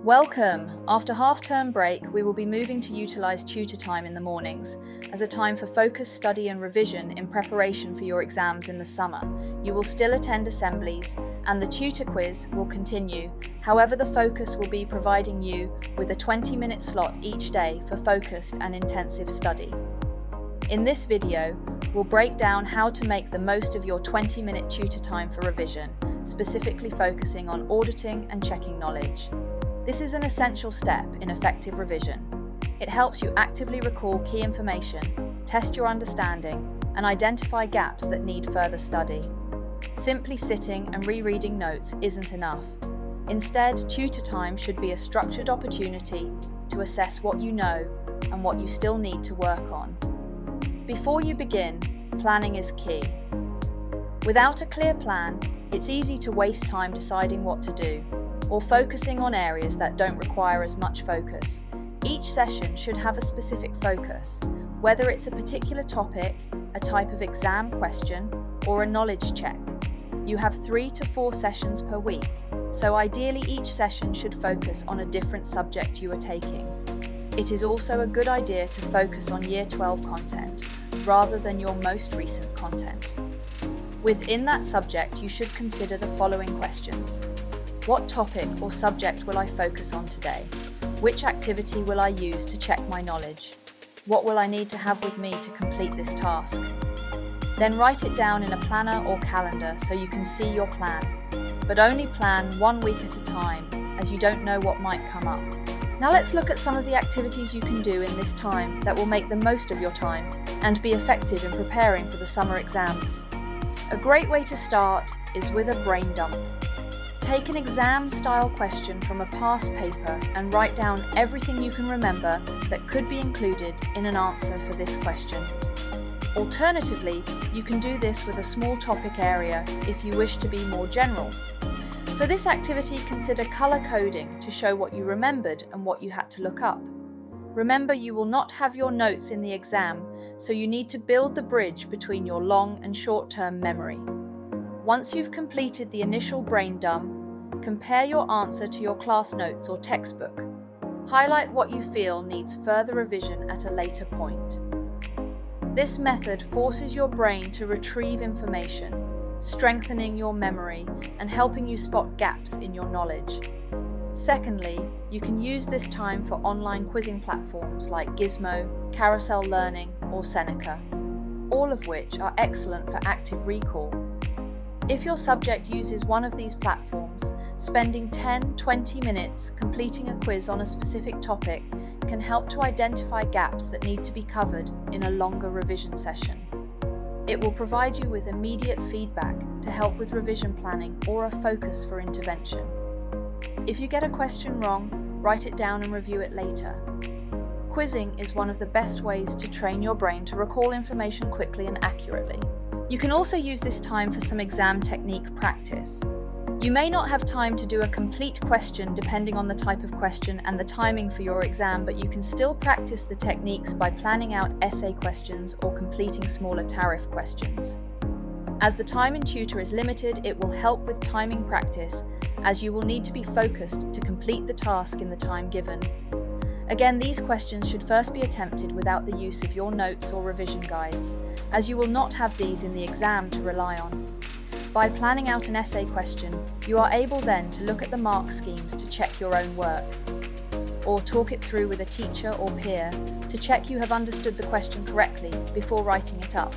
Welcome! After half-term break, we will be moving to utilize tutor time in the mornings as a time for focused study and revision in preparation for your exams in the summer. You will still attend assemblies and the tutor quiz will continue. However, the focus will be providing you with a 20-minute slot each day for focused and intensive study. In this video, we'll break down how to make the most of your 20-minute tutor time for revision, specifically focusing on auditing and checking knowledge. This is an essential step in effective revision. It helps you actively recall key information, test your understanding, and identify gaps that need further study. Simply sitting and rereading notes isn't enough. Instead, tutor time should be a structured opportunity to assess what you know and what you still need to work on. Before you begin, planning is key. Without a clear plan, it's easy to waste time deciding what to do, or focusing on areas that don't require as much focus. Each session should have a specific focus, whether it's a particular topic, a type of exam question, or a knowledge check. You have 3 to 4 sessions per week, so ideally each session should focus on a different subject you are taking. It is also a good idea to focus on Year 12 content, rather than your most recent content. Within that subject, you should consider the following questions. What topic or subject will I focus on today? Which activity will I use to check my knowledge? What will I need to have with me to complete this task? Then write it down in a planner or calendar so you can see your plan. But only plan 1 week at a time, as you don't know what might come up. Now let's look at some of the activities you can do in this time that will make the most of your time and be effective in preparing for the summer exams. A great way to start is with a brain dump. Take an exam-style question from a past paper and write down everything you can remember that could be included in an answer for this question. Alternatively, you can do this with a small topic area if you wish to be more general. For this activity, consider color coding to show what you remembered and what you had to look up. Remember, you will not have your notes in the exam, so you need to build the bridge between your long and short-term memory. Once you've completed the initial brain dump, compare your answer to your class notes or textbook. Highlight what you feel needs further revision at a later point. This method forces your brain to retrieve information, strengthening your memory and helping you spot gaps in your knowledge. Secondly, you can use this time for online quizzing platforms like Gizmo, Carousel Learning, or Seneca, all of which are excellent for active recall. If your subject uses one of these platforms, spending 10-20 minutes completing a quiz on a specific topic can help to identify gaps that need to be covered in a longer revision session. It will provide you with immediate feedback to help with revision planning or a focus for intervention. If you get a question wrong, write it down and review it later. Quizzing is one of the best ways to train your brain to recall information quickly and accurately. You can also use this time for some exam technique practice. You may not have time to do a complete question depending on the type of question and the timing for your exam, but you can still practice the techniques by planning out essay questions or completing smaller tariff questions. As the time in tutor is limited, it will help with timing practice, as you will need to be focused to complete the task in the time given. Again, these questions should first be attempted without the use of your notes or revision guides, as you will not have these in the exam to rely on. By planning out an essay question, you are able then to look at the mark schemes to check your own work, or talk it through with a teacher or peer to check you have understood the question correctly before writing it up.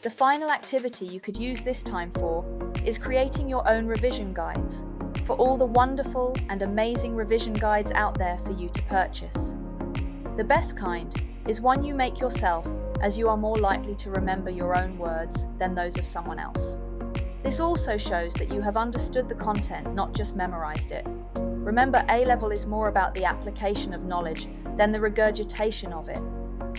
The final activity you could use this time for is creating your own revision guides, for all the wonderful and amazing revision guides out there for you to purchase. The best kind is one you make yourself, as you are more likely to remember your own words than those of someone else. This also shows that you have understood the content, not just memorized it. Remember, A-level is more about the application of knowledge than the regurgitation of it.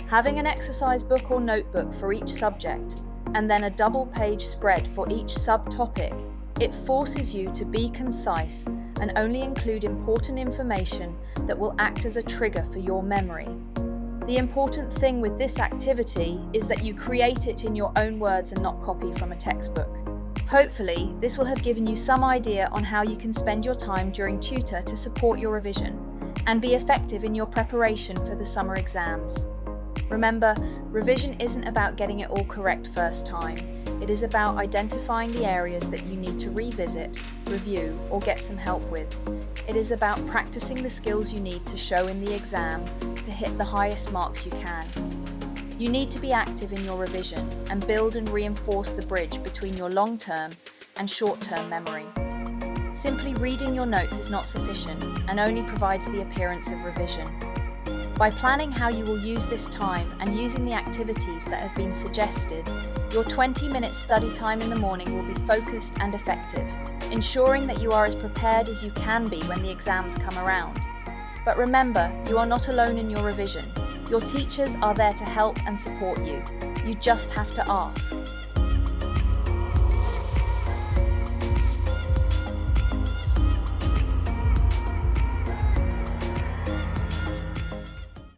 Having an exercise book or notebook for each subject, and then a double-page spread for each subtopic, it forces you to be concise and only include important information that will act as a trigger for your memory. The important thing with this activity is that you create it in your own words and not copy from a textbook. Hopefully, this will have given you some idea on how you can spend your time during tutor to support your revision and be effective in your preparation for the summer exams. Remember, revision isn't about getting it all correct first time. It is about identifying the areas that you need to revisit, review, or get some help with. It is about practicing the skills you need to show in the exam to hit the highest marks you can. You need to be active in your revision and build and reinforce the bridge between your long-term and short-term memory. Simply reading your notes is not sufficient and only provides the appearance of revision. By planning how you will use this time and using the activities that have been suggested, your 20-minute study time in the morning will be focused and effective, ensuring that you are as prepared as you can be when the exams come around. But remember, you are not alone in your revision. Your teachers are there to help and support you. You just have to ask.